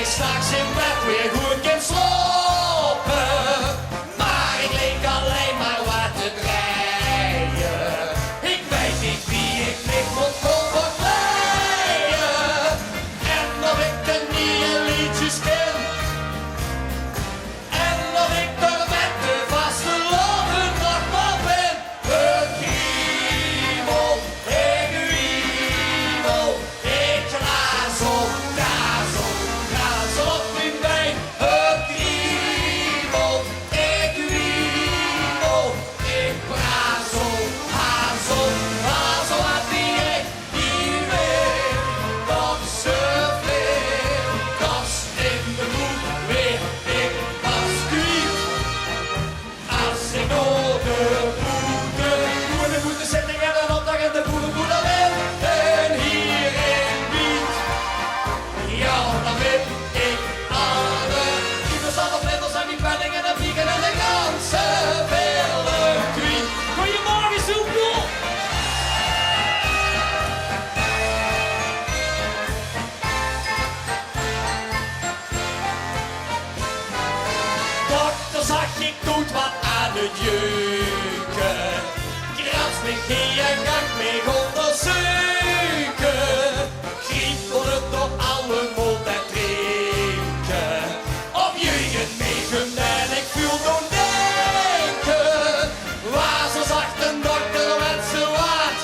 ik straks in bed weer goed kan slapen. Maar ik leek alleen maar wat te draaien. Ik weet niet wie ik lig moet overkleien. En of ik de nieuwe liedjes ken. En of ik er met de vaste loven nog maar ben. Ik wiebel, ik wiebel, ik razel, razel, razel op mijn been. Ik wiebel, ik wiebel, ik razel, hazel, hazel uit die een. Die weet dat ze veel kast in de moed weer. Ik was kwijt. Als ik door de boete zet ik er een opdag en de boete wil. En hierin biedt. Ja, dan weet ik alle. Kiepers aan de vlinders en die penningen en vliegen en de ganse wilde kwijt. Goedemorgen, Soepel! Dokter zag ik doet wat aan het jeuken. Kras me geen gang mee onderzoeken. Griepel het door alle mond en drinken. Op jeuken meegem en ik viel doen denken. Waar zo zacht een dokter met zo wat.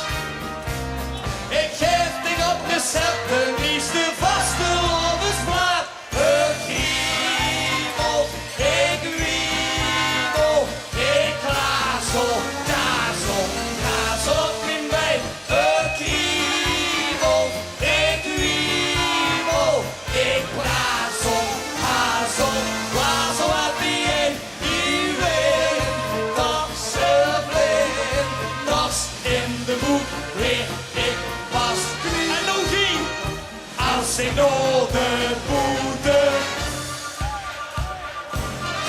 Ik geef ding op recepten, is de vaste levensplaat. Ik wiebel, ik wiebel, ik razel, razel, razel op mijn been. Ik wiebel, ik wiebel, ik razel, hazel, razel uit die een. Die weet dat ze blind was in de boek weer. Ik was kwijt. En nog één. Als ik door de boete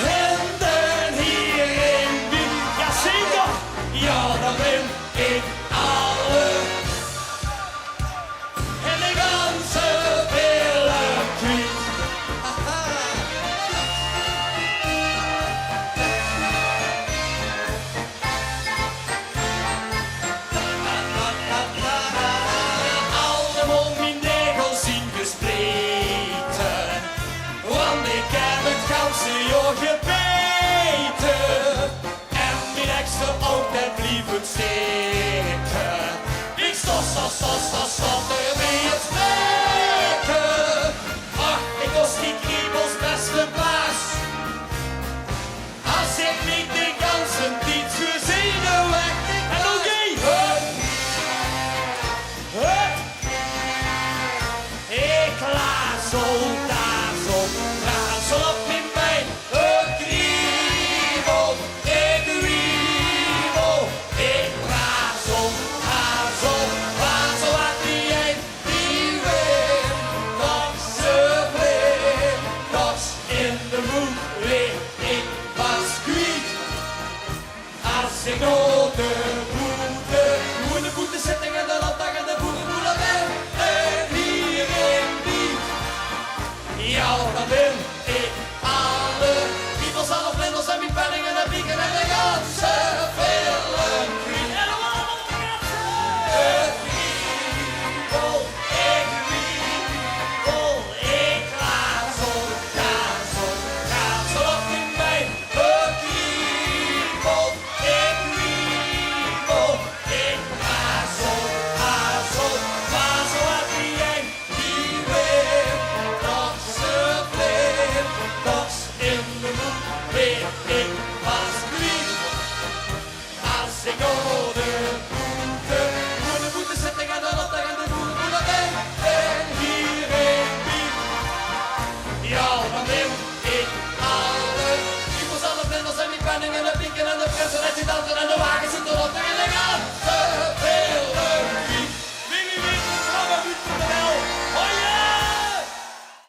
en dan hierin ben. Jazeker. Ja, dan ben ik alle. En de ganse willen kwijt. Allemaal mijn negels zien gespleten. Want ik heb het ganse jaar gebeten. En mijn extra ook net blijven steken. Ik stos er mee het spreken. Ach, ik was die kriebels beste baas. Als ik niet de ganse tijd gezien weg. En nog één. Ik razel, razel, razel op mijn been. Ik wiebel, ik wiebel, ik razel, hazel, hazel uit die een. Die weet dat ze blind was in de moed weer. Ik was kwijt. Als ik door de boete, hoe in de boete zit ik en de opdag en de boerenboelen ben. En hierin biedt. Ja, dan ben ik